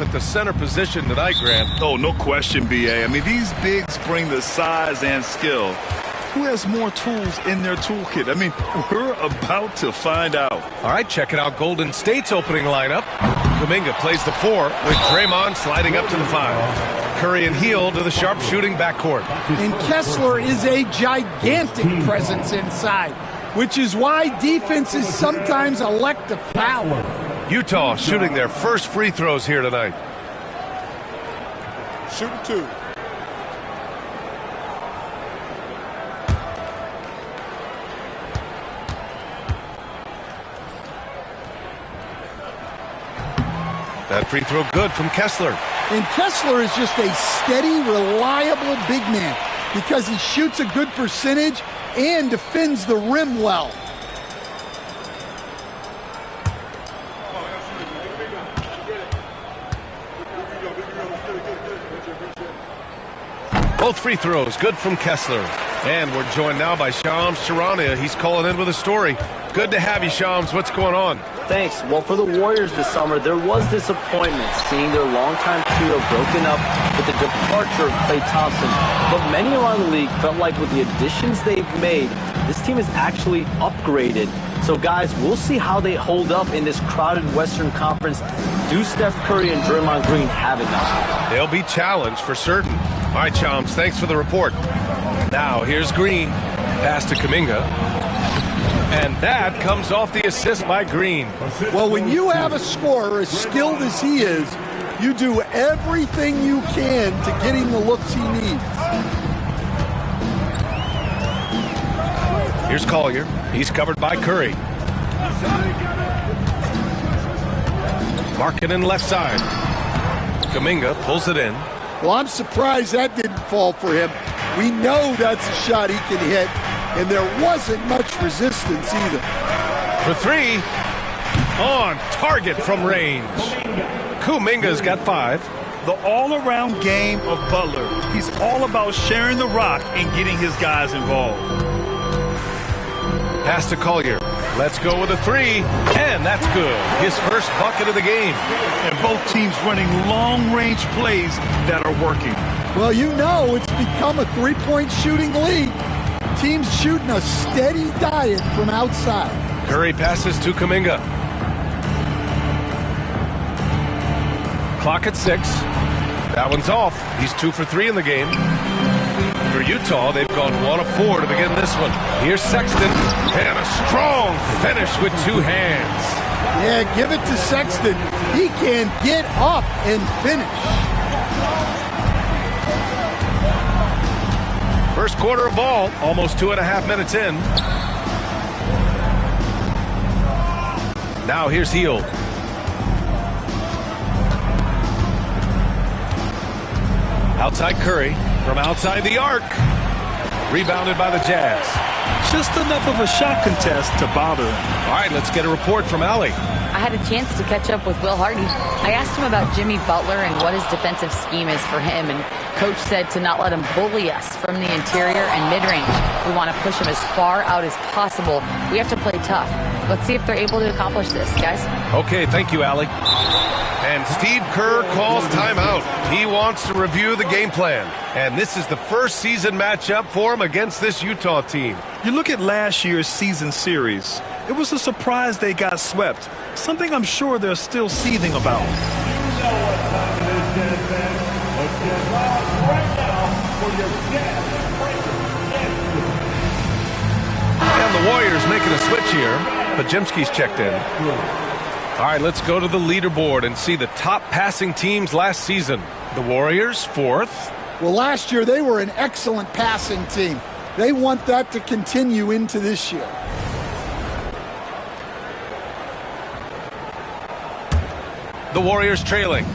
at the center position tonight, Grant. Oh, no question, B.A. I mean, these bigs bring the size and skill. Who has more tools in their toolkit? I mean, we're about to find out. All right, checking out Golden State's opening lineup. Kuminga plays the 4 with Draymond sliding up to the 5. Curry and Hield to the sharpshooting backcourt. And Kessler is a gigantic presence inside, which is why defenses sometimes elect to foul. Utah shooting their first free throws here tonight. Shooting 2. That free throw good from Kessler. And Kessler is just a steady, reliable big man because he shoots a good percentage and defends the rim well. Both free throws good from Kessler. And we're joined now by Shams Charania. He's calling in with a story. Good to have you, Shams. What's going on? Thanks. Well, for the Warriors this summer, there was disappointment seeing their longtime trio broken up with the departure of Klay Thompson. But many around the league felt like with the additions they've made, this team is actually upgraded. So, guys, we'll see how they hold up in this crowded Western Conference. Do Steph Curry and Draymond Green have enough? They'll be challenged for certain. All right, Shams, thanks for the report. Now, here's Green. Pass to Kuminga. And that comes off the assist by Green. Well, when you have a scorer as skilled as he is, you do everything you can to get him the looks he needs. Here's Collier. He's covered by Curry. Markkanen left side. Kuminga pulls it in. Well, I'm surprised that didn't fall for him. We know that's a shot he can hit, and there wasn't much resistance either. For 3, on target from range. Kuminga's got 5. The all-around game of Butler. He's all about sharing the rock and getting his guys involved. Pass to Collier. Let's go with a 3, and that's good. His first bucket of the game. And both teams running long-range plays that are working. Well, you know it's become a three-point shooting league. Teams shooting a steady diet from outside. Curry passes to Kuminga. Clock at 6. That one's off. He's 2 for 3 in the game. For Utah, they've gone 1 of 4 to begin this one. Here's Sexton, and a strong finish with 2 hands. Yeah, give it to Sexton. He can get up and finish. First quarter of ball, almost 2.5 minutes in. Now here's Hield. Outside Curry, from outside the arc. Rebounded by the Jazz. Just enough of a shot contest to bother him. All right, let's get a report from Allie. I had a chance to catch up with Will Hardy. I asked him about Jimmy Butler and what his defensive scheme is for him, and Coach said to not let him bully us from the interior and mid-range. We want to push him as far out as possible. We have to play tough. Let's see if they're able to accomplish this, guys. Okay, thank you, Allie. And Steve Kerr calls timeout. He wants to review the game plan. And this is the first season matchup for him against this Utah team. You look at last year's season series. It was a surprise they got swept. Something I'm sure they're still seething about. And the Warriors making a switch here. Podziemski's checked in. All right, let's go to the leaderboard and see the top passing teams last season. The Warriors, 4th. Well, last year they were an excellent passing team. They want that to continue into this year. The Warriors trailing.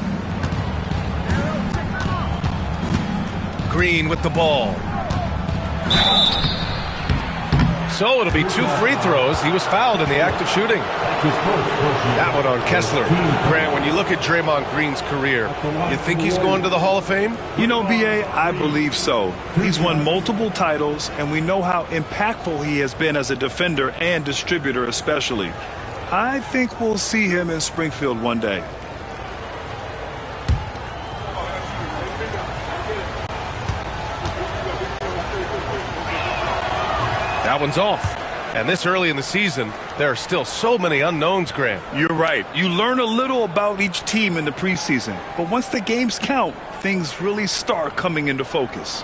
Green with the ball. So it'll be 2 free throws. He was fouled in the act of shooting. That one on Kessler. Grant, when you look at Draymond Green's career, you think he's going to the Hall of Fame? You know, B.A., I believe so. He's won multiple titles, and we know how impactful he has been as a defender and distributor especially. I think we'll see him in Springfield one day. That one's off. And this early in the season, there are still so many unknowns, Grant. You're right. You learn a little about each team in the preseason. But once the games count, things really start coming into focus.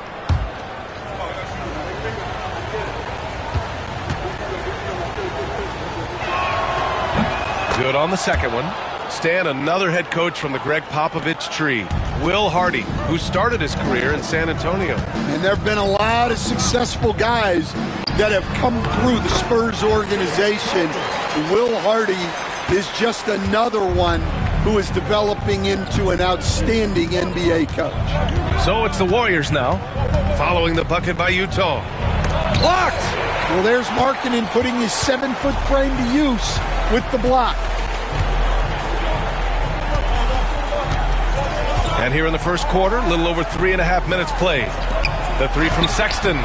Good on the second one. Stan, another head coach from the Greg Popovich tree, Will Hardy, who started his career in San Antonio. And there have been a lot of successful guys that have come through the Spurs organization. Will Hardy is just another one who is developing into an outstanding NBA coach. So it's the Warriors now, following the bucket by Utah. Blocked! Well, there's Markkanen putting his 7-foot frame to use with the block. And here in the first quarter, a little over 3.5 minutes played. The three from Sexton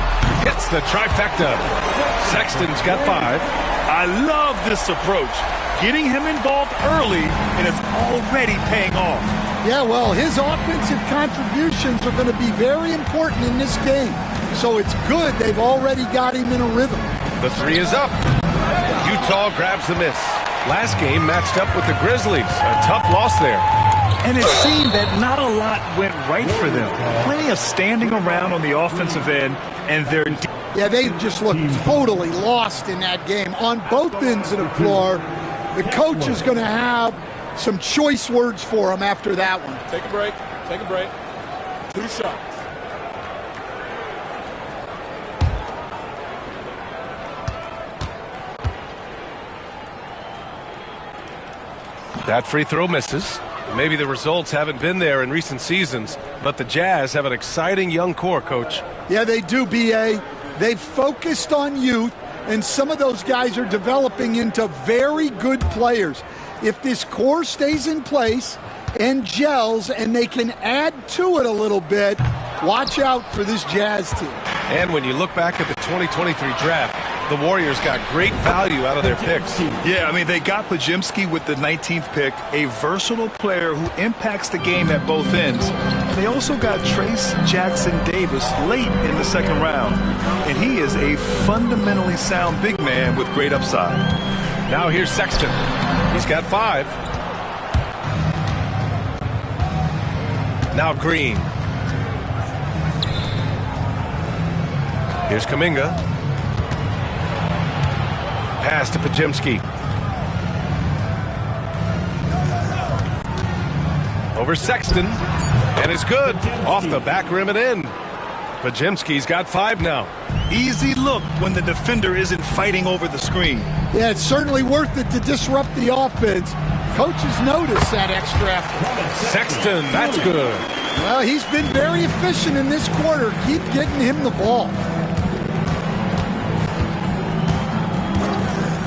hits the trifecta. Sexton's got 5. I love this approach. Getting him involved early, and it's already paying off. Yeah, well, his offensive contributions are going to be very important in this game. So it's good they've already got him in a rhythm. The three is up. Utah grabs the miss. Last game matched up with the Grizzlies. A tough loss there. And it seemed that not a lot went right for them. Plenty of standing around on the offensive end, and they're... Yeah, they just looked totally lost in that game on both ends of the floor. The coach is going to have some choice words for him after that one. Take a break. Take a break. 2 shots. That free throw misses. Maybe the results haven't been there in recent seasons, but the Jazz have an exciting young core, Coach. Yeah, they do, B.A. They've focused on youth, and some of those guys are developing into very good players. If this core stays in place and gels and they can add to it a little bit, watch out for this Jazz team. And when you look back at the 2023 draft, the Warriors got great value out of their picks. Yeah, I mean, they got Podziemski with the 19th pick, a versatile player who impacts the game at both ends. They also got Trace Jackson-Davis late in the second round, and he is a fundamentally sound big man with great upside. Now here's Sexton. He's got 5. Now Green. Here's Kuminga. Pass to Podziemski. Over Sexton. And it's good. Off the back rim and in. Podziemski's got 5 now. Easy look when the defender isn't fighting over the screen. Yeah, it's certainly worth it to disrupt the offense. Coaches notice that extra effort. Sexton, that's good. Well, he's been very efficient in this quarter. Keep getting him the ball.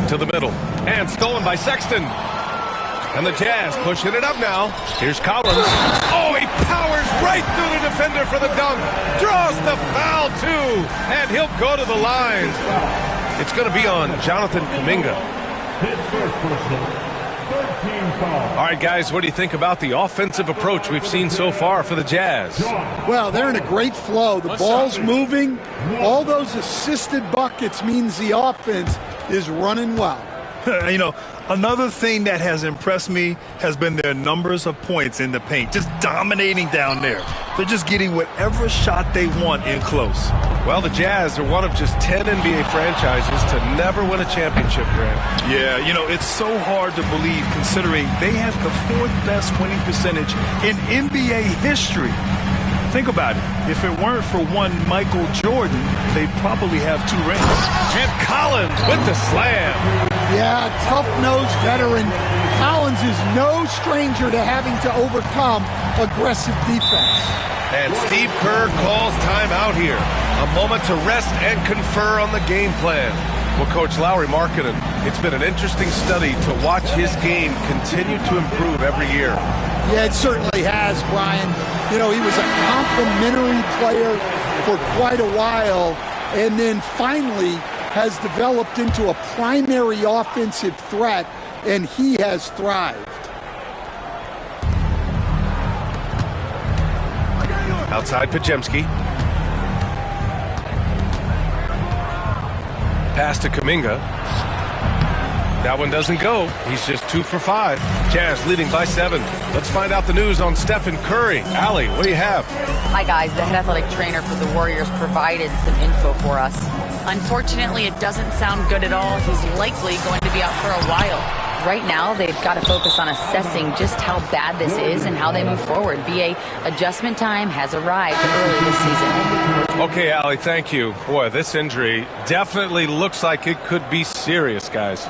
To the middle. And stolen by Sexton. And the Jazz pushing it up now. Here's Collins. Oh, he powers right through the defender for the dunk. Draws the foul, too. And he'll go to the line. It's going to be on Jonathan Kuminga. All right, guys, what do you think about the offensive approach we've seen so far for the Jazz? Well, they're in a great flow. The ball's moving. All those assisted buckets means the offense is running well. You know, another thing that has impressed me has been their numbers of points in the paint, just dominating down there. They're just getting whatever shot they want in close. Well, the Jazz are one of just 10 NBA franchises to never win a championship, Grant. Yeah, you know, it's so hard to believe considering they have the 4th best winning percentage in NBA history. Think about it. If it weren't for one Michael Jordan, they'd probably have 2 rings. And Collins with the slam. Yeah, tough-nosed veteran. Collins is no stranger to having to overcome aggressive defense. And Steve Kerr calls timeout here. A moment to rest and confer on the game plan. Well, Coach Lauri Markkanen, it's been an interesting study to watch his game continue to improve every year. Yeah, it certainly has, Brian. You know, he was a complimentary player for quite a while, and then finally has developed into a primary offensive threat, and he has thrived. Outside Podziemski. Pass to Kuminga. That one doesn't go. He's just 2 for 5. Jazz leading by 7. Let's find out the news on Stephen Curry. Allie, what do you have? Hi, guys. The head athletic trainer for the Warriors provided some info for us. Unfortunately, it doesn't sound good at all. He's likely going to be out for a while. Right now, they've got to focus on assessing just how bad this is and how they move forward. BA, adjustment time has arrived early this season. Okay, Allie, thank you. Boy, this injury definitely looks like it could be serious, guys.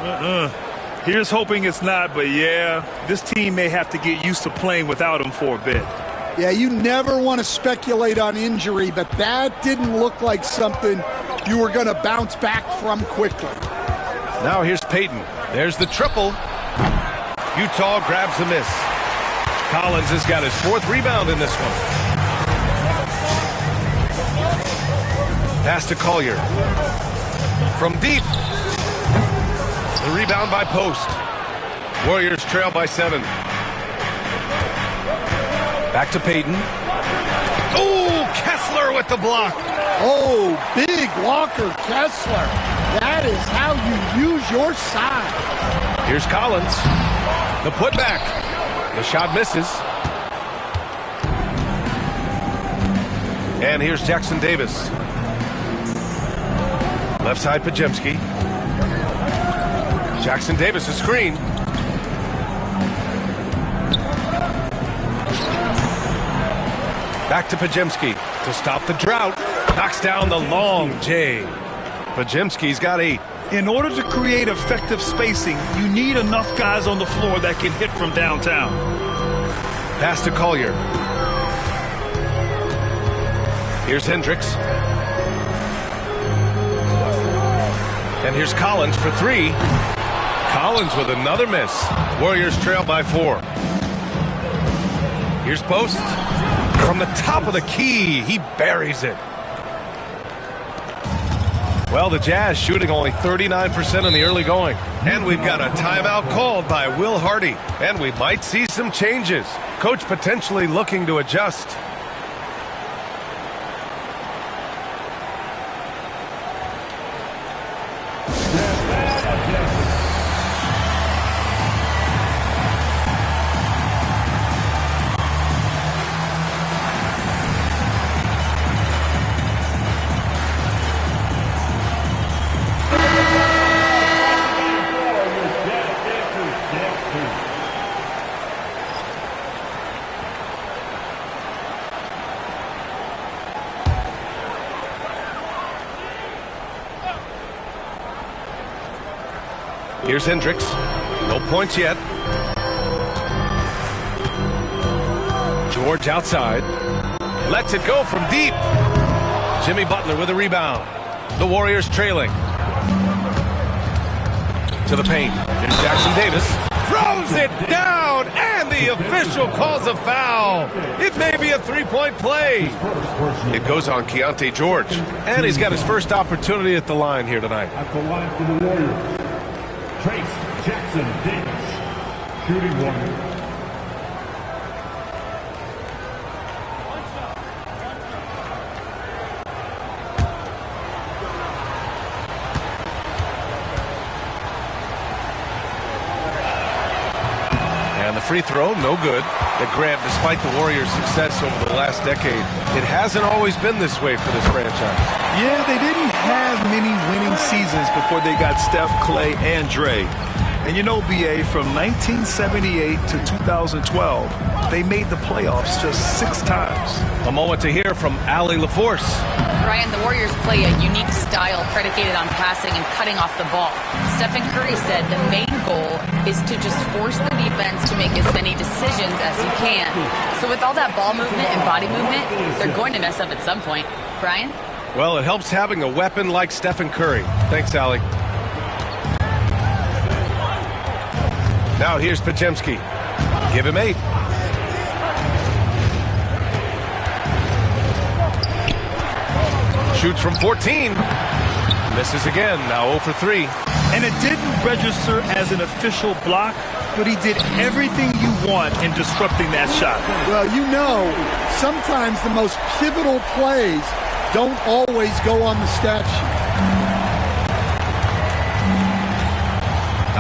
Here's hoping it's not, but yeah, this team may have to get used to playing without him for a bit. Yeah, you never want to speculate on injury, but that didn't look like something you were going to bounce back from quickly. Now here's Payton. There's the triple. Utah grabs the miss. Collins has got his 4th rebound in this one. Pass to Collier. From deep. The rebound by Post. Warriors trail by 7. Back to Payton. Oh, Kessler with the block. Oh, big Walker Kessler. That is how you use your size. Here's Collins. The putback. The shot misses. And here's Jackson Davis. Left side, Podziemski. Jackson Davis, a screen. Back to Podziemski to stop the drought. Knocks down the long J. Podziemski's got 8. In order to create effective spacing, you need enough guys on the floor that can hit from downtown. Pass to Collier. Here's Hendricks. And here's Collins for 3. Collins with another miss. Warriors trail by 4. Here's Post. From the top of the key, he buries it. Well, the Jazz shooting only 39% in the early going. And we've got a timeout called by Will Hardy. And we might see some changes. Coach potentially looking to adjust. Here's Hendricks. No points yet. George outside. Lets it go from deep. Jimmy Butler with a rebound. The Warriors trailing. To the paint. Here's Jackson Davis. Throws it down, and the official calls a foul. It may be a 3-point play. It goes on Keontae George. And he's got his first opportunity at the line here tonight. At the line for the Warriors, Trace Jackson Davis, shooting one. And the free throw, no good. That Grant, despite the Warriors' success over the last decade, it hasn't always been this way for this franchise. Yeah, they didn't have many winning seasons before they got Steph, Clay, and Dre. And you know, BA, from 1978 to 2012, they made the playoffs just 6 times. A moment to hear from Allie LaForce. Ryan, the Warriors play a unique style predicated on passing and cutting off the ball. Stephen Curry said the main goal is to just force the defense to make as many decisions as you can. So with all that ball movement and body movement, they're going to mess up at some point. Brian? Well, it helps having a weapon like Stephen Curry. Thanks, Allie. Now here's Podziemski. Give him 8. Shoots from 14. Misses again. Now 0 for 3. And it didn't register as an official block, but he did everything you want in disrupting that shot. Well, you know, sometimes the most pivotal plays don't always go on the stat sheet.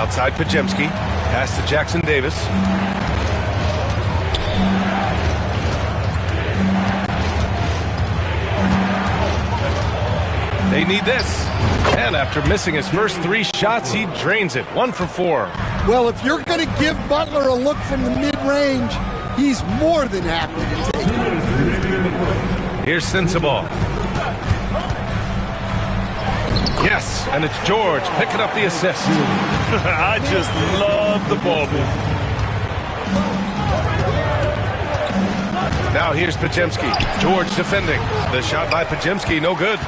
Outside Podziemski. Pass to Jackson Davis. They need this. And after missing his first 3 shots, he drains it. 1 for 4. Well, if you're going to give Butler a look from the mid-range, he's more than happy to take it. Here's Sensabaugh. Yes, and it's George picking up the assist. I just love the ball movement. Now here's Podziemski. George defending. The shot by Podziemski, no good.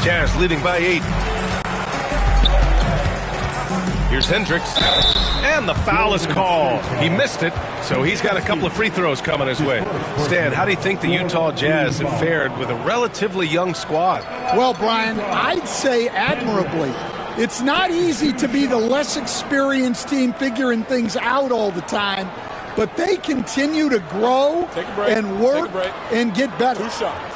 Jazz leading by 8. Here's Hendricks. And the foul is called. He missed it, so he's got a couple of free throws coming his way. Stan, how do you think the Utah Jazz have fared with a relatively young squad? Well, Brian, I'd say admirably. It's not easy to be the less experienced team figuring things out all the time, but they continue to grow and work and get better. 2 shots.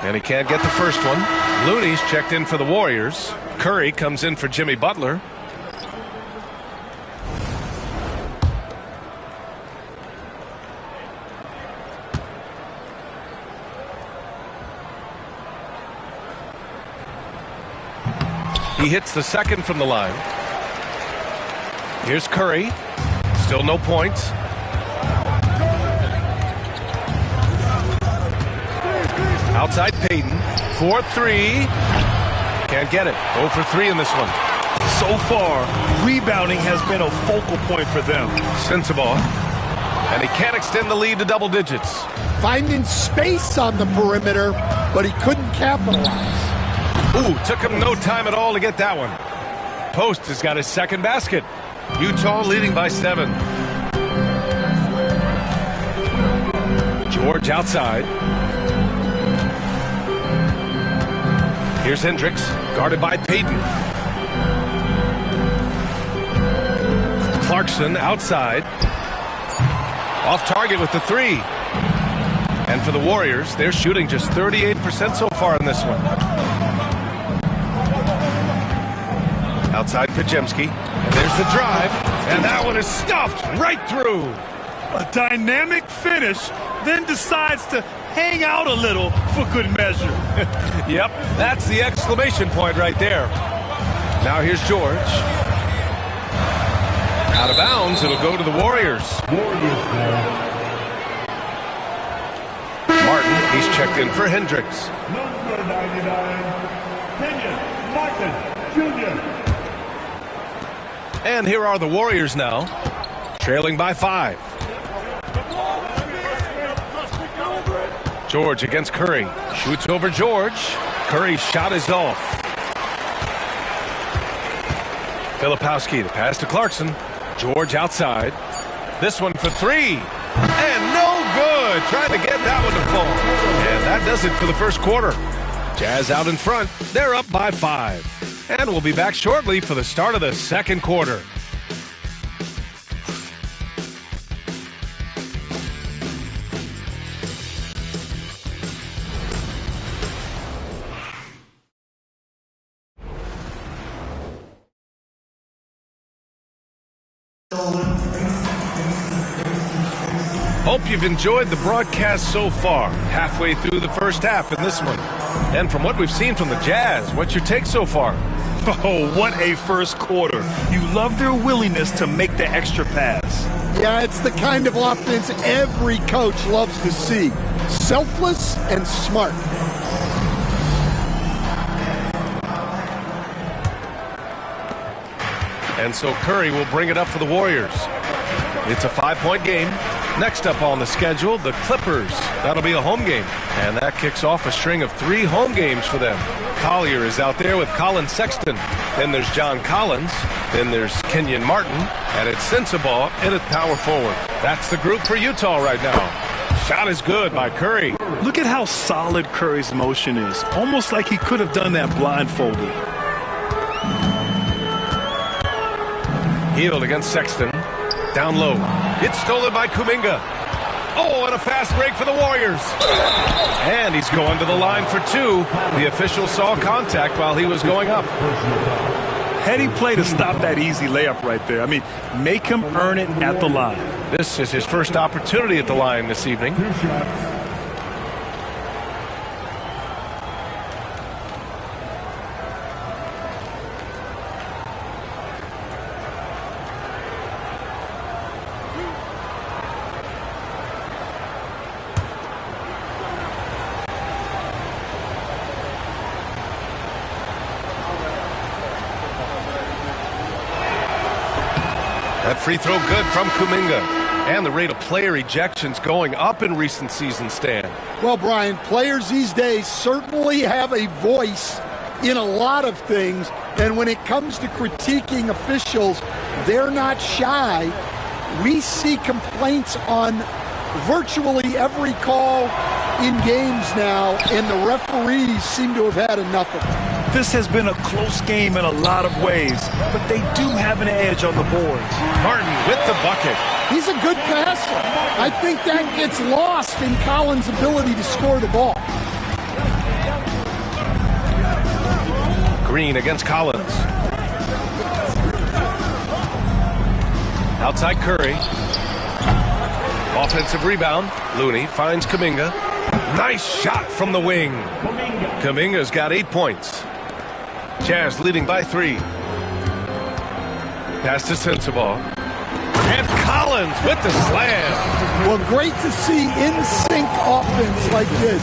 And he can't get the first one. Looney's checked in for the Warriors. Curry comes in for Jimmy Butler. He hits the second from the line. Here's Curry. Still no points. Outside Payton. 4-3. Can't get it. 0 for 3 in this one. So far, rebounding has been a focal point for them. Sensabaugh. And he can't extend the lead to double digits. Finding space on the perimeter, but he couldn't capitalize. Ooh, took him no time at all to get that one. Post has got his second basket. Utah leading by 7. George outside. Here's Hendricks, guarded by Payton. Clarkson outside. Off target with the 3. And for the Warriors, they're shooting just 38% so far in this one. Outside Podziemski. And there's the drive. And that one is stuffed right through. A dynamic finish, then decides to hang out a little for good measure. Yep, that's the exclamation point right there. Now here's George. Out of bounds, it'll go to the Warriors. Martin, he's checked in for Hendricks. Number 99, Kenyon Martin Jr. And here are the Warriors now, trailing by 5. George against Curry. Shoots over George. Curry's shot is off. Filipowski, the pass to Clarkson. George outside. This one for 3. And no good. Trying to get that one to fall. And that does it for the first quarter. Jazz out in front. They're up by 5. And we'll be back shortly for the start of the second quarter. Hope you've enjoyed the broadcast so far. Halfway through the first half in this one. And from what we've seen from the Jazz, what's your take so far? Oh, what a first quarter. You love their willingness to make the extra pass. Yeah, it's the kind of offense every coach loves to see. Selfless and smart. And so Curry will bring it up for the Warriors. It's a 5-point game. Next up on the schedule, the Clippers. That'll be a home game. And that kicks off a string of 3 home games for them. Collier is out there with Colin Sexton. Then there's John Collins. Then there's Kenyon Martin. And it's Sensabaugh in at power forward. That's the group for Utah right now. Shot is good by Curry. Look at how solid Curry's motion is. Almost like he could have done that blindfolded. Hield against Sexton. Down low. It's stolen by Kuminga. Oh, and a fast break for the Warriors. And he's going to the line for two. The official saw contact while he was going up. Heady play to stop that easy layup right there. I mean, make him earn it at the line. This is his first opportunity at the line this evening. 2 shots. That free throw good from Kuminga. And the rate of player ejections going up in recent seasons, Stan. Well, Brian, players these days certainly have a voice in a lot of things. And when it comes to critiquing officials, they're not shy. We see complaints on virtually every call in games now, and the referees seem to have had enough of it. This has been a close game in a lot of ways, but they do have an edge on the boards. Martin with the bucket. He's a good passer. I think that gets lost in Collins' ability to score the ball. Green against Collins. Outside Curry. Offensive rebound. Looney finds Kuminga. Nice shot from the wing. Kuminga's got 8 points. Jazz leading by 3. Pass to Sensabaugh. And Collins with the slam. Well, great to see in-sync offense like this.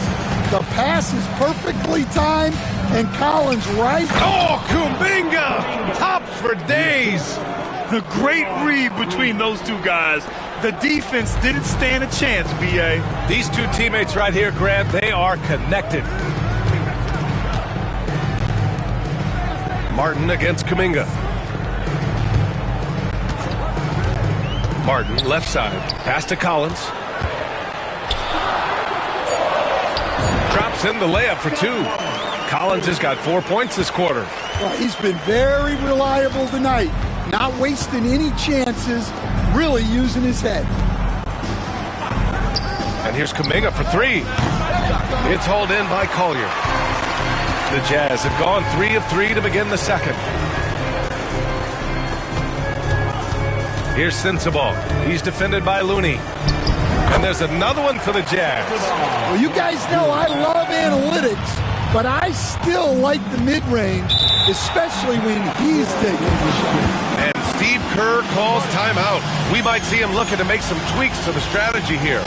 The pass is perfectly timed, and Collins right. Oh, Kuminga! Tops for days. A great read between those two guys. The defense didn't stand a chance, B.A. These two teammates right here, Grant, they are connected. Martin against Kuminga. Martin, left side. Pass to Collins. Drops in the layup for 2. Collins has got 4 points this quarter. Well, he's been very reliable tonight. Not wasting any chances, really using his head. And here's Kuminga for 3. It's hauled in by Collier. The Jazz have gone 3 of 3 to begin the second. Here's Sensabaugh. He's defended by Looney. And there's another one for the Jazz. Well, you guys know I love analytics, but I still like the mid-range, especially when he's taking the shot. And Steve Kerr calls timeout. We might see him looking to make some tweaks to the strategy here.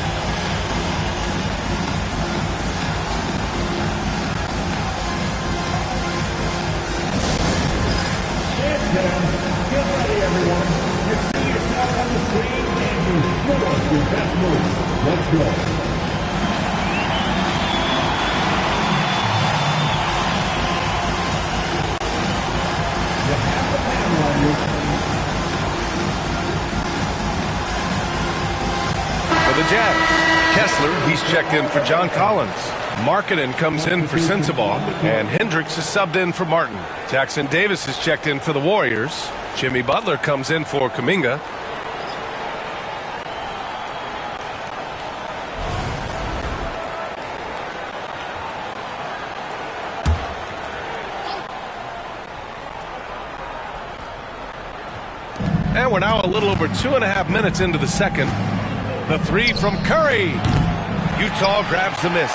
Get ready, everyone. You see yourself on the screen and you show us your best move. Let's go. You have the panel on you. For the Jazz, Kessler, he's checked in for John Collins. Markkanen comes in for Sensabaugh, and Hendricks is subbed in for Martin. Jackson Davis is checked in for the Warriors. Jimmy Butler comes in for Kuminga. And we're now a little over 2.5 minutes into the second. The 3 from Curry. Utah grabs the miss.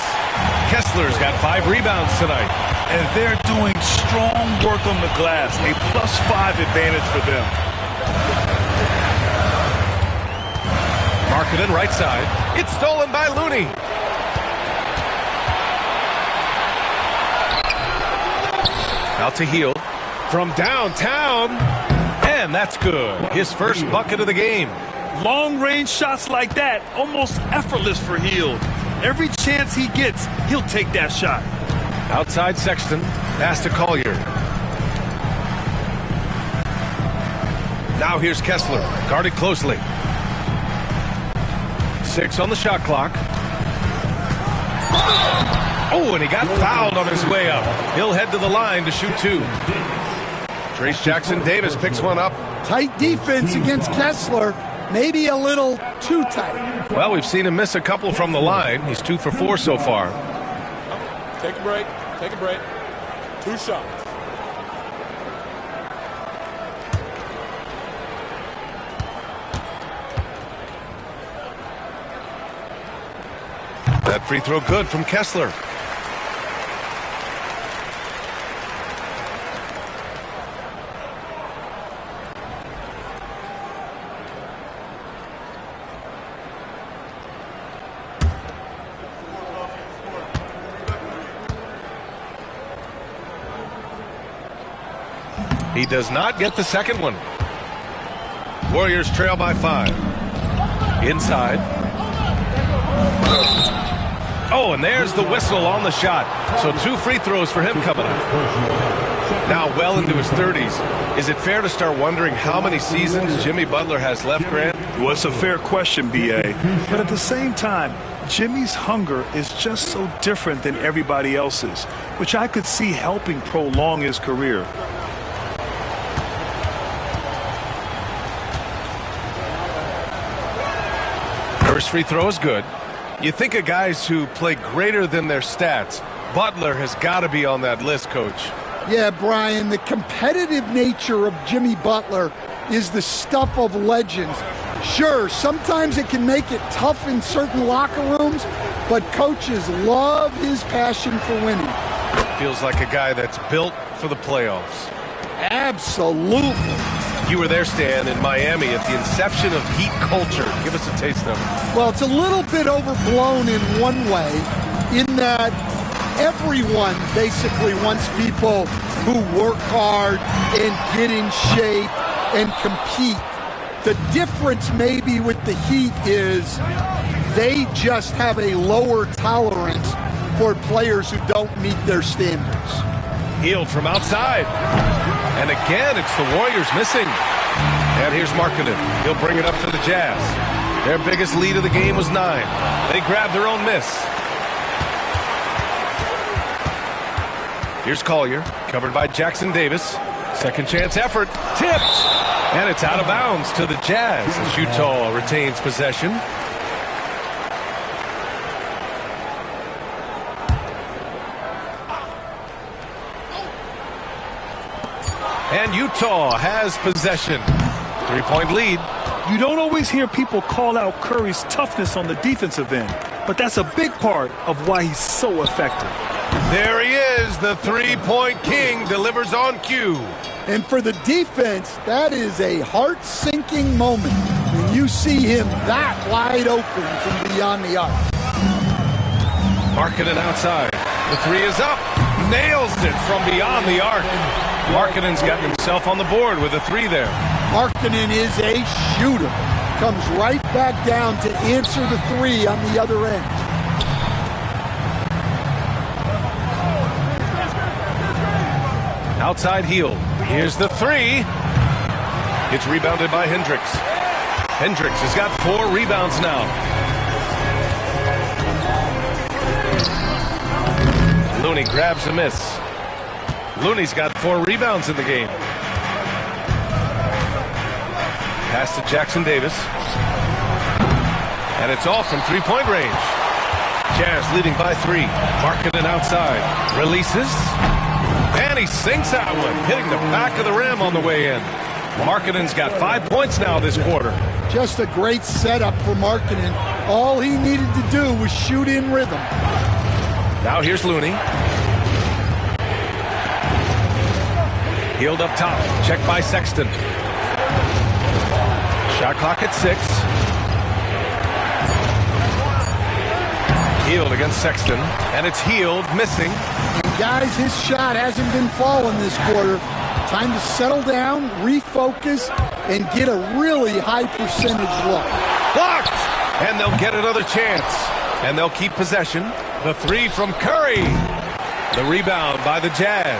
Kessler's got 5 rebounds tonight. And they're doing strong work on the glass. A +5 advantage for them. Markkanen right side. It's stolen by Looney. Out to Hield. From downtown. And that's good. His first bucket of the game. Long-range shots like that, almost effortless for Hield. Every chance he gets, he'll take that shot. Outside Sexton. Pass to Collier. Now here's Kessler. Guarded closely. 6 on the shot clock. Oh, and he got fouled on his way up. He'll head to the line to shoot 2. Trace Jackson Davis picks one up. Tight defense against Kessler. maybe a little too tight. Well, we've seen him miss a couple from the line. He's 2 for 4 so far. Take a break. Take a break. 2 shots. That free throw good from Kessler. He does not get the second one. Warriors trail by 5. Inside. Oh, and there's the whistle on the shot. So 2 free throws for him coming up. Now well into his 30s. Is it fair to start wondering how many seasons Jimmy Butler has left, Grant? Well, it's a fair question, B.A. But at the same time, Jimmy's hunger is just so different than everybody else's, which I could see helping prolong his career. First free throw is good. You think of guys who play greater than their stats. Butler has got to be on that list, Coach. Yeah, Brian, the competitive nature of Jimmy Butler is the stuff of legends. Sure, sometimes it can make it tough in certain locker rooms, but coaches love his passion for winning. Feels like a guy that's built for the playoffs. Absolutely. You were there, Stan, in Miami at the inception of Heat culture. Give us a taste of it. Well, it's a little bit overblown in one way, in that everyone basically wants people who work hard and get in shape and compete. The difference maybe with the Heat is they just have a lower tolerance for players who don't meet their standards. Hield from outside. And again, it's the Warriors missing. And here's Markkanen. He'll bring it up to the Jazz. Their biggest lead of the game was 9. They grabbed their own miss. Here's Collier, covered by Jackson Davis. Second chance effort, tipped. And it's out of bounds to the Jazz as Utah retains possession. And Utah has possession. 3-point lead. You don't always hear people call out Curry's toughness on the defensive end, but that's a big part of why he's so effective. There he is, the three-point king, delivers on cue. And for the defense, that is a heart-sinking moment when you see him that wide open from beyond the arc. Markkanen outside. The 3 is up. Nails it from beyond the arc. Markkanen's gotten himself on the board with a 3 there. Markkanen is a shooter. Comes right back down to answer the 3 on the other end. Outside Hield. Here's the 3. It's rebounded by Hendricks. Hendricks has got 4 rebounds now. Looney grabs a miss. Looney's got 4 rebounds in the game. Pass to Jackson Davis. And it's all from three-point range. Jazz leading by 3. Markkanen outside. Releases. And he sinks that one, hitting the back of the rim on the way in. Markkanen's got 5 points now this quarter. Just a great setup for Markkanen. All he needed to do was shoot in rhythm. Now here's Looney. Hield up top. Checked by Sexton. Shot clock at 6. Hield against Sexton. And it's Hield missing. And guys, his shot hasn't been falling this quarter. Time to settle down, refocus, and get a really high percentage look. Blocked! And they'll get another chance. And they'll keep possession. The 3 from Curry. The rebound by the Jazz.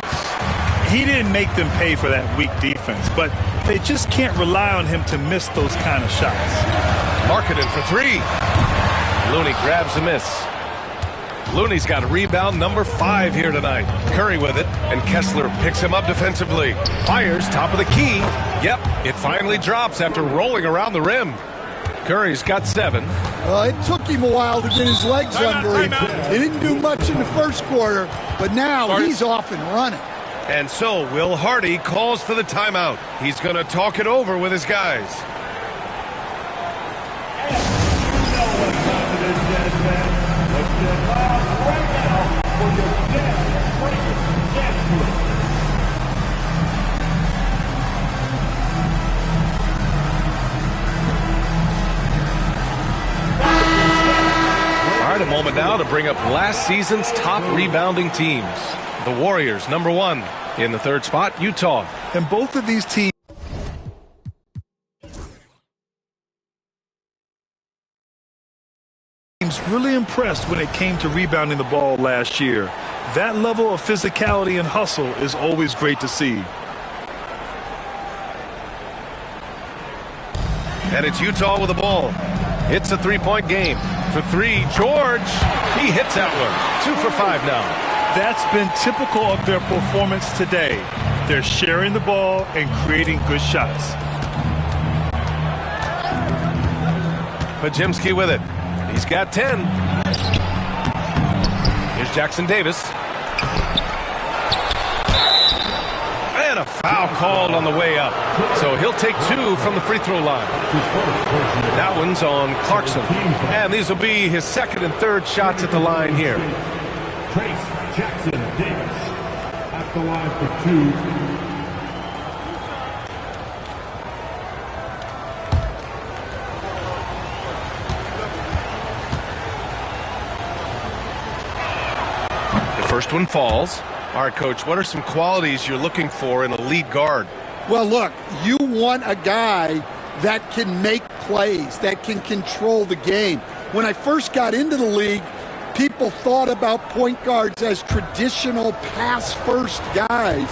He didn't make them pay for that weak defense, but they just can't rely on him to miss those kind of shots. Markkanen for 3. Looney grabs a miss. Looney's got rebound number 5 here tonight. Curry with it, and Kessler picks him up defensively. Fires top of the key. Yep, it finally drops after rolling around the rim. Curry's got 7. It took him a while to get his legs under him. He didn't do much in the first quarter, but now he's off and running. And so Will Hardy calls for the timeout. He's going to talk it over with his guys. All right, a moment now to bring up last season's top rebounding teams. The Warriors, number 1. In the 3rd spot, Utah. And both of these teams really impressed when it came to rebounding the ball last year. That level of physicality and hustle is always great to see. And it's Utah with the ball. It's a 3-point game. For 3, George. He hits that one. 2 for 5 now. That's been typical of their performance today. They're sharing the ball and creating good shots. Podziemski with it. He's got 10. Here's Jackson Davis. And a foul called on the way up. So he'll take 2 from the free throw line. That one's on Clarkson. And these will be his 2nd and 3rd shots at the line here. Trace Jackson Davis at the line for 2. First one falls. All right, Coach, what are some qualities you're looking for in a lead guard? Well, look, you want a guy that can make plays, that can control the game. When I first got into the league, people thought about point guards as traditional pass-first guys,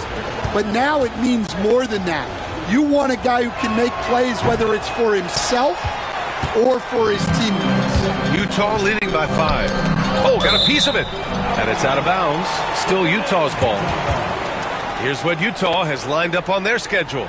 but now it means more than that. You want a guy who can make plays, whether it's for himself or for his teammates. Utah leading by 5. Oh, got a piece of it. And it's out of bounds. Still Utah's ball. Here's what Utah has lined up on their schedule.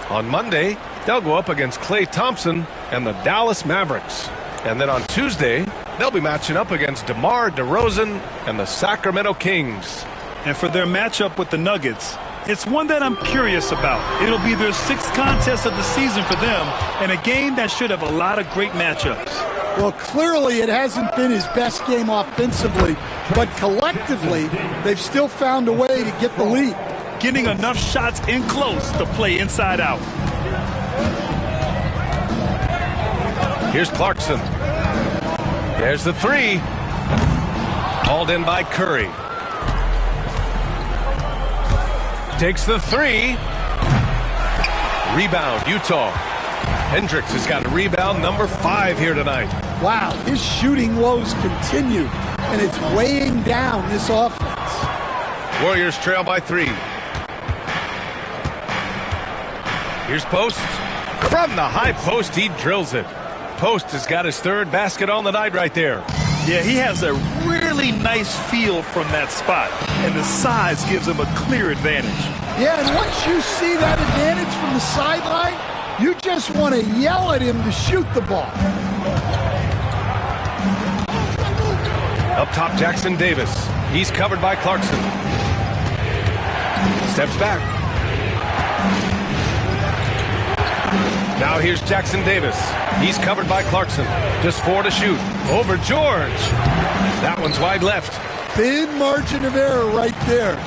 On Monday, they'll go up against Klay Thompson and the Dallas Mavericks. And then on Tuesday, they'll be matching up against DeMar DeRozan and the Sacramento Kings. And for their matchup with the Nuggets, it's one that I'm curious about. It'll be their 6th contest of the season for them, and a game that should have a lot of great matchups. Well, clearly it hasn't been his best game offensively, but collectively, they've still found a way to get the lead. Getting enough shots in close to play inside out. Here's Clarkson. There's the 3. Hauled in by Curry. Takes the 3. Rebound, Utah. Hendricks has got a rebound number 5 here tonight. Wow, his shooting woes continue, and it's weighing down this offense. Warriors trail by 3. Here's Post. From the high post, he drills it. Post has got his 3rd basket on the night right there. Yeah, he has a really nice feel from that spot, and the size gives him a clear advantage. Yeah, and once you see that advantage from the sideline, you just want to yell at him to shoot the ball. Up top, Jackson Davis. He's covered by Clarkson. Steps back. Now here's Jackson Davis. He's covered by Clarkson. Just 4 to shoot. Over George. That one's wide left. Thin margin of error right there.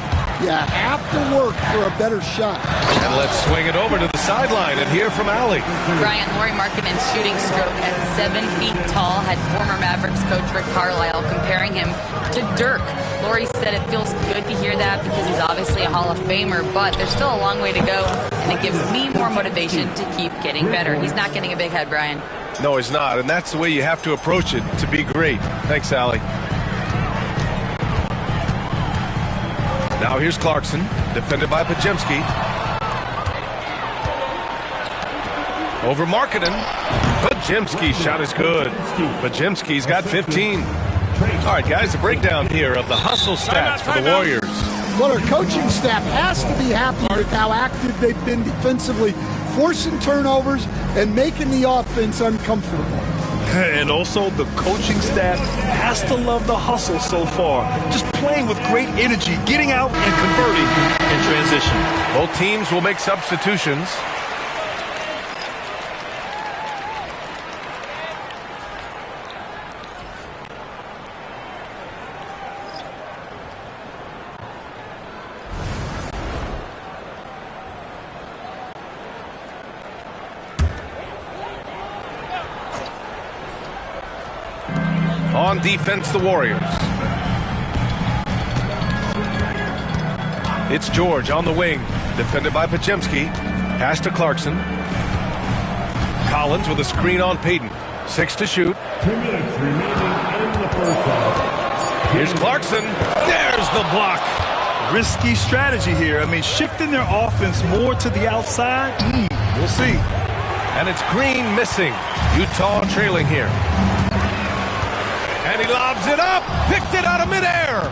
You have to work for a better shot. And let's swing it over to the sideline and hear from Allie. Brian, Lauri Markkanen's shooting stroke at 7 feet tall had former Mavericks coach Rick Carlisle comparing him to Dirk. Lauri said it feels good to hear that because he's obviously a Hall of Famer, but there's still a long way to go, and it gives me more motivation to keep getting better. He's not getting a big head, Brian. No, he's not, and that's the way you have to approach it to be great. Thanks, Allie. Now here's Clarkson, defended by Podziemski. Over Markkanen. Podziemski's shot is good. Podziemski's got 15. All right, guys, the breakdown here of the hustle stats for the Warriors. Well, our coaching staff has to be happy with how active they've been defensively. forcing turnovers and making the offense uncomfortable. And also, the coaching staff has to love the hustle so far. Just playing with great energy, getting out and converting in transition. Both teams will make substitutions. On defense, the Warriors. It's George on the wing, defended by Podziemski. Pass to Clarkson. Collins with a screen on Payton. 6 to shoot. 2 minutes remaining in the first half. Here's Clarkson. There's the block. Risky strategy here. I mean, shifting their offense more to the outside. We'll see. And it's Green missing. Utah trailing here. And he lobs it up. Picked it out of midair.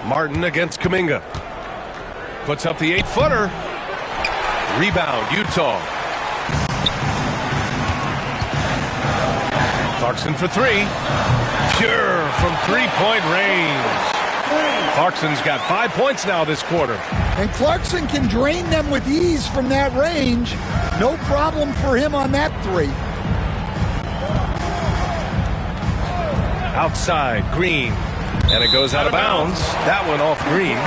Martin against Kuminga. Puts up the 8-footer. Rebound, Utah. Clarkson for 3. Pure from three-point range. Clarkson's got 5 points now this quarter. And Clarkson can drain them with ease from that range. No problem for him on that 3. Outside, Green. And it goes out of bounds. That one off Green.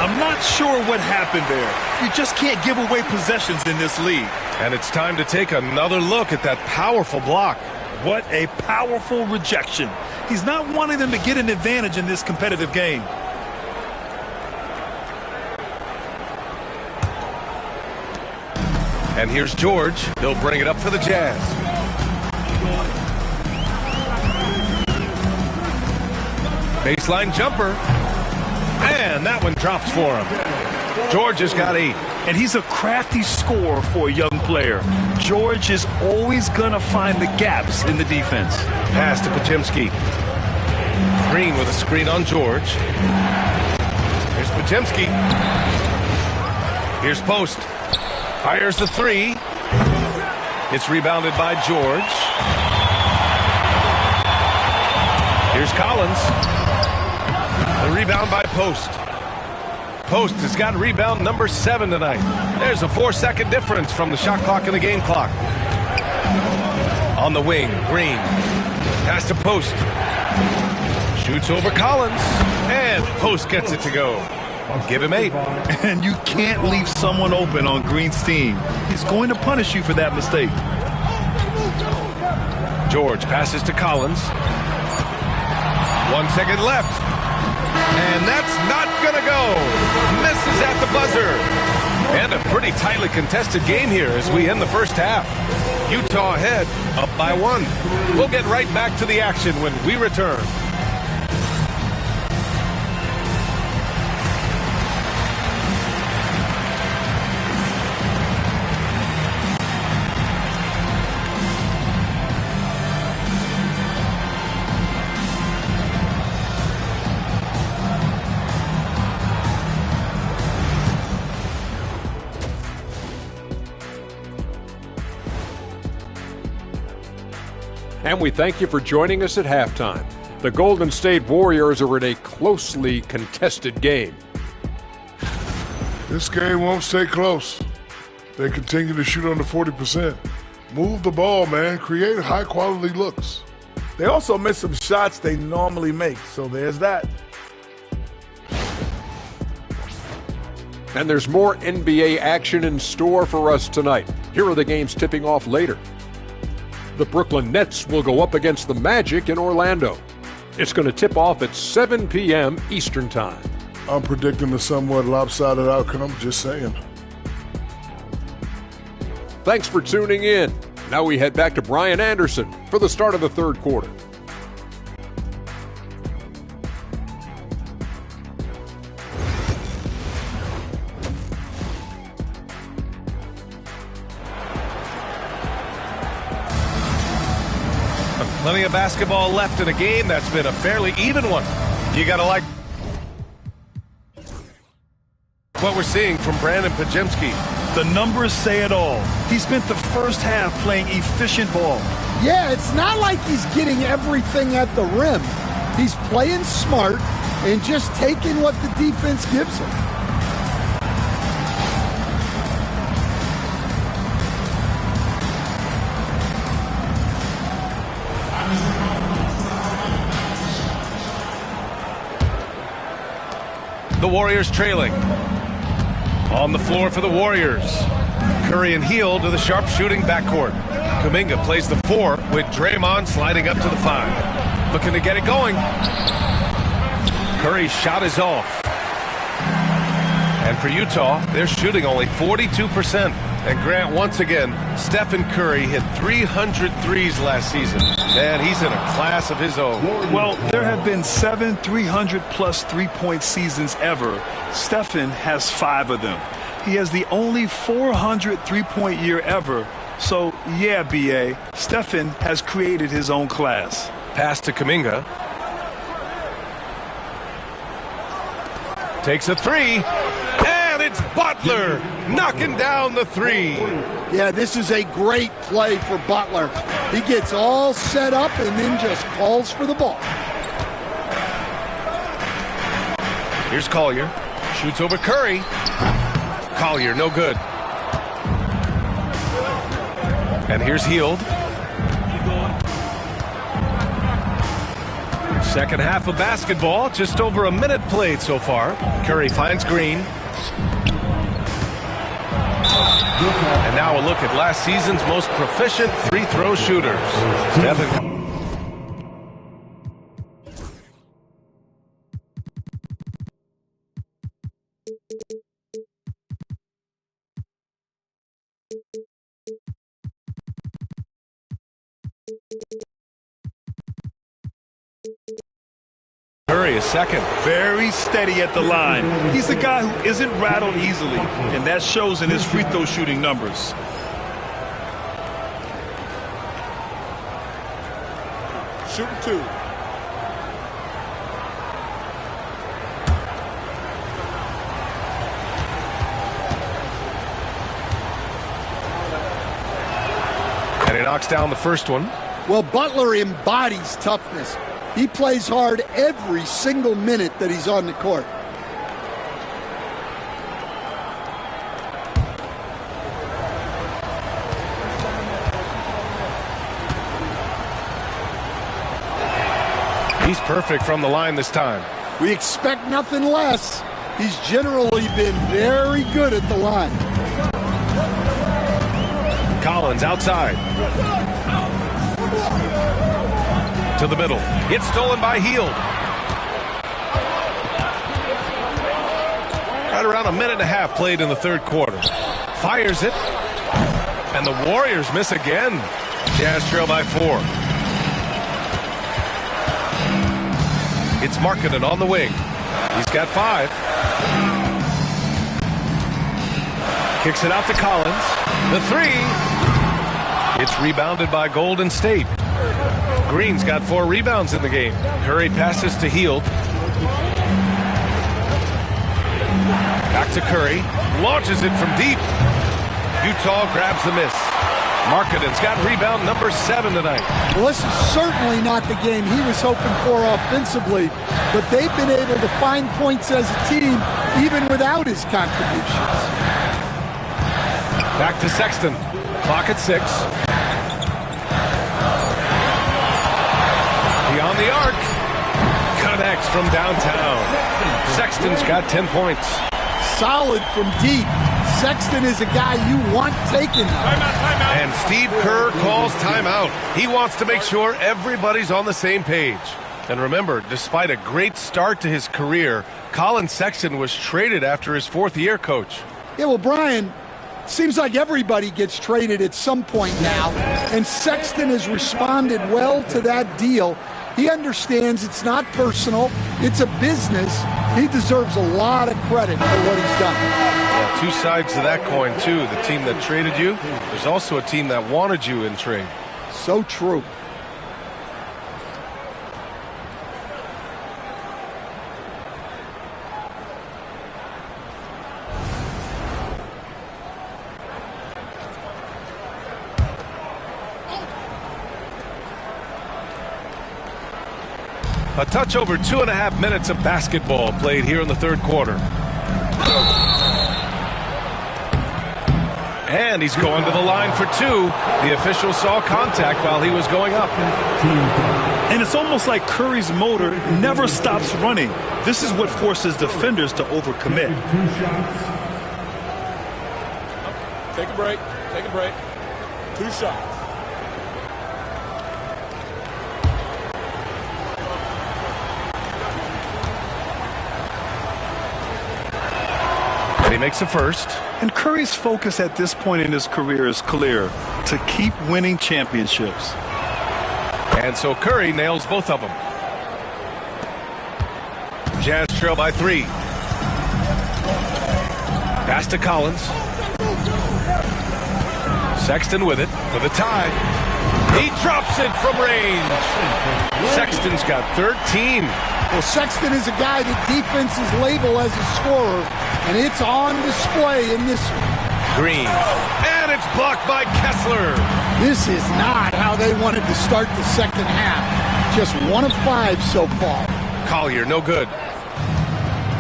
I'm not sure what happened there. You just can't give away possessions in this league. And it's time to take another look at that powerful block. What a powerful rejection. He's not wanting them to get an advantage in this competitive game. And here's George. He'll bring it up for the Jazz. Baseline jumper. And that one drops for him. George has got 8. And he's a crafty scorer for a young player. George is always going to find the gaps in the defense. Pass to Podziemski. Green with a screen on George. Here's Podziemski. Here's Post. Fires the 3. It's rebounded by George. Here's Collins. The rebound by Post. Post has got rebound number 7 tonight. There's a 4-second difference from the shot clock and the game clock. On the wing, Green. Pass to Post. Shoots over Collins. And Post gets it to go. Give him 8. And you can't leave someone open on Green's team. He's going to punish you for that mistake. George passes to Collins. 1 second left. And that's not going to go. Misses at the buzzer. And a pretty tightly contested game here as we end the first half. Utah ahead, up by 1. We'll get right back to the action when we return. And we thank you for joining us at halftime. The Golden State Warriors are in a closely contested game. This game won't stay close. They continue to shoot under 40%. Move the ball, man. Create high-quality looks. They also miss some shots they normally make, so there's that. And there's more NBA action in store for us tonight. Here are the games tipping off later. The Brooklyn Nets will go up against the Magic in Orlando. It's going to tip off at 7 p.m. Eastern Time. I'm predicting a somewhat lopsided outcome, just saying. Thanks for tuning in. Now we head back to Brian Anderson for the start of the third quarter. Plenty of basketball left in a game that's been a fairly even one. You got to like what we're seeing from Brandon Podziemski. The numbers say it all. He spent the first half playing efficient ball. Yeah, it's not like he's getting everything at the rim. He's playing smart and just taking what the defense gives him. The Warriors trailing. On the floor for the Warriors. Curry and Hield to the sharpshooting backcourt. Kuminga plays the 4 with Draymond sliding up to the 5. Looking to get it going. Curry's shot is off. And for Utah, they're shooting only 42%. And Grant, once again, Stephen Curry hit 300 threes last season. And he's in a class of his own. Well, there have been 7 300-plus three-point seasons ever. Stephen has 5 of them. He has the only 400 three-point year ever. So, yeah, B.A., Stephen has created his own class. Pass to Kuminga. Takes a 3. And it's Butler knocking down the 3. Yeah, this is a great play for Butler. He gets all set up and then just calls for the ball. Here's Collier. Shoots over Curry. Collier, no good. And here's Hield. Second half of basketball, just over a minute played so far. Curry finds Green. And now a look at last season's most proficient free throw shooters. Stephen. Curry is second. Very steady at the line. He's a guy who isn't rattled easily, and that shows in his free throw shooting numbers. Shooting 2. And he knocks down the first one. Well, Butler embodies toughness. He plays hard every single minute that he's on the court. He's perfect from the line this time. We expect nothing less. He's generally been very good at the line. Collins outside. To the middle. It's stolen by Hield. Right around a minute and a half played in the third quarter. Fires it. And the Warriors miss again. Jazz trail by 4. It's Markkanen on the wing. He's got 5. Kicks it out to Collins. The 3. It's rebounded by Golden State. Green's got 4 rebounds in the game. Curry passes to Hield. Back to Curry. Launches it from deep. Utah grabs the miss. Markkanen's got rebound number 7 tonight. Well, this is certainly not the game he was hoping for offensively, but they've been able to find points as a team even without his contributions. Back to Sexton. Clock at 6. Beyond the arc. Connects from downtown. Sexton's got 10 points. Solid from deep. Sexton is a guy you want taken. Timeout. And Steve Kerr calls timeout. He wants to make sure everybody's on the same page. And remember, despite a great start to his career, Colin Sexton was traded after his 4th year, Coach. Yeah, well, Brian, seems like everybody gets traded at some point now, and Sexton has responded well to that deal. He understands it's not personal, it's a business. He deserves a lot of credit for what he's done. Yeah, 2 sides to that coin, too. The team that traded you, there's also a team that wanted you in trade. So true. A touch over 2.5 minutes of basketball played here in the third quarter. And he's going to the line for two. The official saw contact while he was going up. And it's almost like Curry's motor never stops running. This is what forces defenders to overcommit. Take a break. Take a break. 2 shots. And he makes the first. And Curry's focus at this point in his career is clear: to keep winning championships. And so Curry nails both of them. Jazz trail by 3. Pass to Collins. Sexton with it for the tie. He drops it from range. Sexton's got 13. Well, Sexton is a guy that defenses label as a scorer, and it's on display in this one. Green. And it's blocked by Kessler. This is not how they wanted to start the second half. Just 1 of 5 so far. Collier, no good.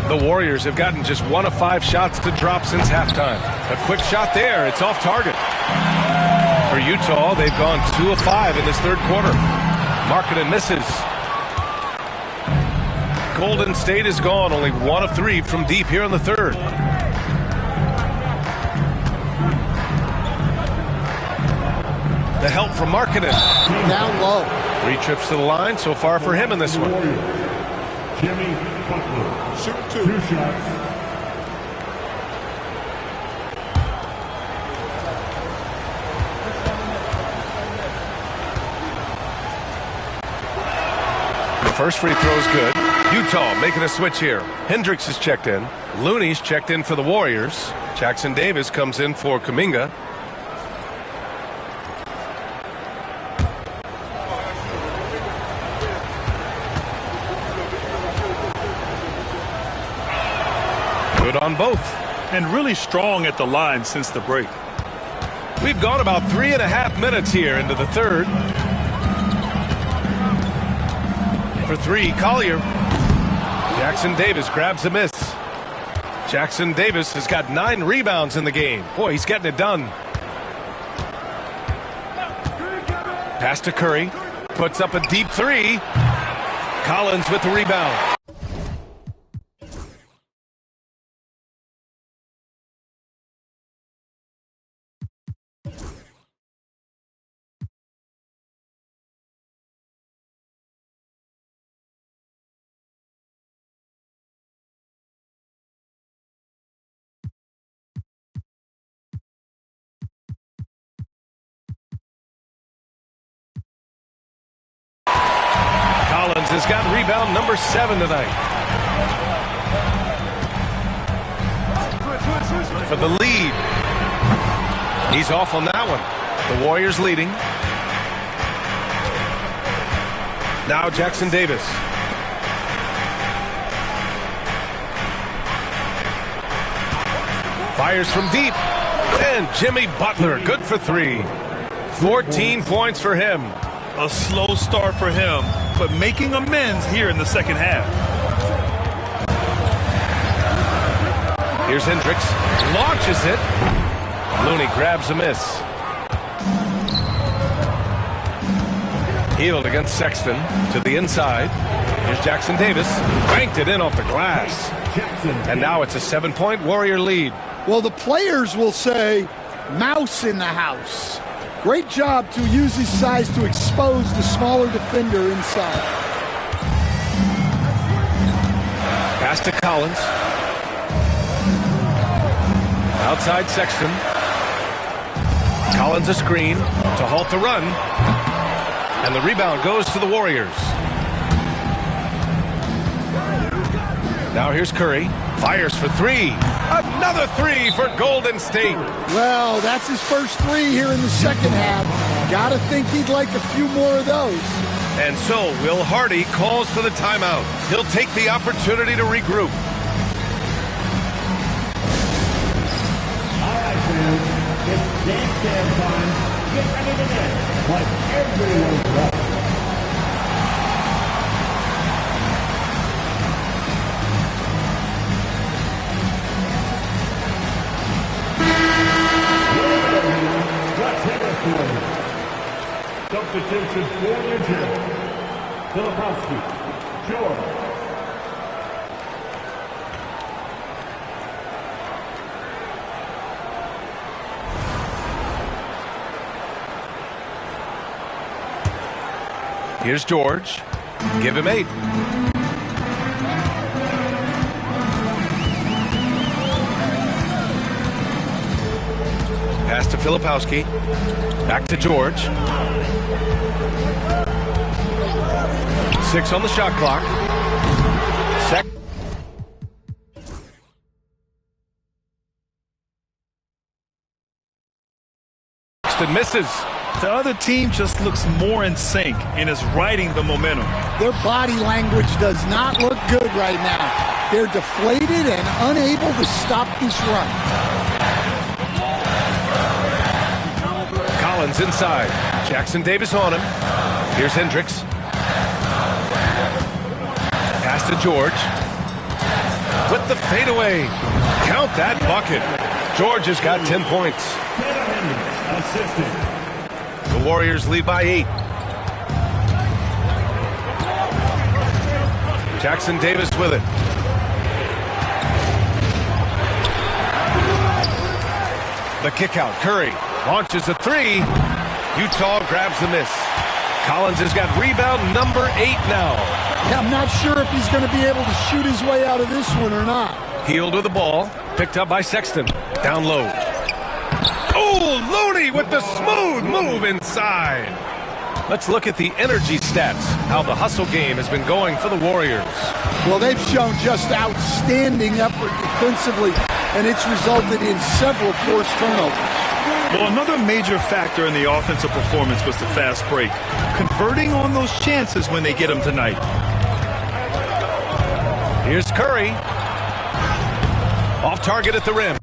The Warriors have gotten just 1 of 5 shots to drop since halftime. A quick shot there. It's off target. For Utah, they've gone 2 of 5 in this third quarter. Markkanen misses. Golden State is gone only 1 of 3 from deep here in the third. The help from Markkanen. Down low. 3 trips to the line so far for him in this one. Jimmy Butler. Shoot 2. 2 shots. The first free throw is good. Utah making a switch here. Hendricks is checked in. Looney's checked in for the Warriors. Jackson Davis comes in for Kuminga. Good on both. And really strong at the line since the break. We've gone about 3.5 minutes here into the third. For 3, Collier. Jackson Davis grabs a miss. Jackson Davis has got 9 rebounds in the game. Boy, he's getting it done. Pass to Curry. Puts up a deep 3. Collins with the rebound. Collins has got rebound number 7 tonight. For the lead. He's off on that one. The Warriors leading. Now Jackson Davis. Fires from deep. And Jimmy Butler, good for 3. 14 points for him. A slow start for him, but making amends here in the second half. Here's Hendricks. Launches it. Looney grabs a miss. Healed against Sexton to the inside. Here's Jackson Davis. Banked it in off the glass. And now it's a 7-point Warrior lead. Well, the players will say, mouse in the house. Great job to use his size to expose the smaller defender inside. Pass to Collins. Outside Sexton. Collins a screen to halt the run. And the rebound goes to the Warriors. Now here's Curry. Fires for 3. Another 3 for Golden State. Well, that's his first 3 here in the second half. Gotta think he'd like a few more of those. And so Will Hardy calls for the timeout. He'll take the opportunity to regroup. All right, fans. It's dance time. Get ready to dance like everyone's right. Substitution for New Jersey. Filipowski, George. Here's George. Give him 8. Pass to Filipowski. Back to George. 6 on the shot clock. Sexton misses. The other team just looks more in sync and is riding the momentum. Their body language does not look good right now. They're deflated and unable to stop this run. Collins inside. Jackson Davis on him. Here's Hendricks. Pass to George. With the fadeaway. Count that bucket. George has got 10 points. Assistant. The Warriors lead by 8. Jackson Davis with it. The kick out. Curry launches a 3. Utah grabs the miss. Collins has got rebound number 8 now. Yeah, I'm not sure if he's going to be able to shoot his way out of this one or not. Healed with the ball. Picked up by Sexton. Down low. Oh, Looney with the smooth move inside. Let's look at the energy stats, how the hustle game has been going for the Warriors. Well, they've shown just outstanding effort defensively, and it's resulted in several forced turnovers. Well, another major factor in the offensive performance was the fast break. Converting on those chances when they get them tonight. Here's Curry. Off target at the rim.